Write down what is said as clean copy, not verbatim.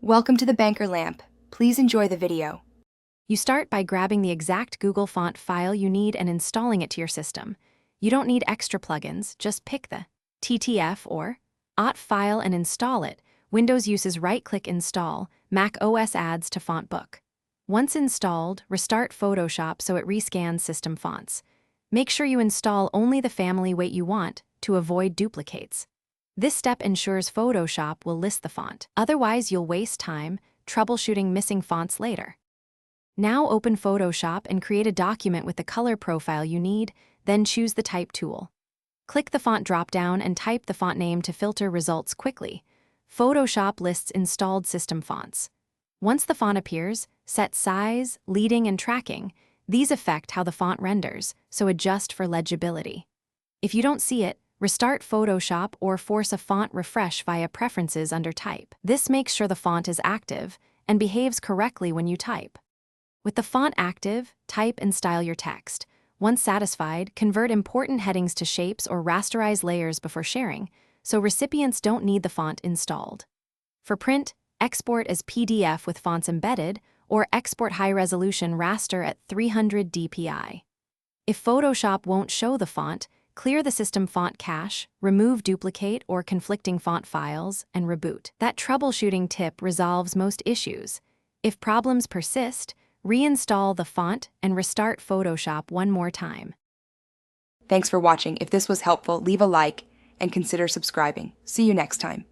Welcome to the Banker Lamp. Please enjoy the video. You start by grabbing the exact Google font file you need and installing it to your system. You don't need extra plugins, just pick the TTF or OT file and install it. Windows uses right-click install, Mac OS adds to font book. Once installed, restart Photoshop so it rescans system fonts. Make sure you install only the family weight you want to avoid duplicates. This step ensures Photoshop will list the font. Otherwise, you'll waste time troubleshooting missing fonts later. Now open Photoshop and create a document with the color profile you need, then choose the Type tool. Click the font dropdown and type the font name to filter results quickly. Photoshop lists installed system fonts. Once the font appears, set size, leading, and tracking. These affect how the font renders, so adjust for legibility. If you don't see it, restart Photoshop or force a font refresh via Preferences under Type. This makes sure the font is active and behaves correctly when you type. With the font active, type and style your text. Once satisfied, convert important headings to shapes or rasterize layers before sharing, so recipients don't need the font installed. For print, export as PDF with fonts embedded, or export high-resolution raster at 300 dpi. If Photoshop won't show the font, clear the system font cache, remove duplicate or conflicting font files, and reboot. That troubleshooting tip resolves most issues. If problems persist, reinstall the font and restart Photoshop one more time. Thanks for watching. If this was helpful, leave a like and consider subscribing. See you next time.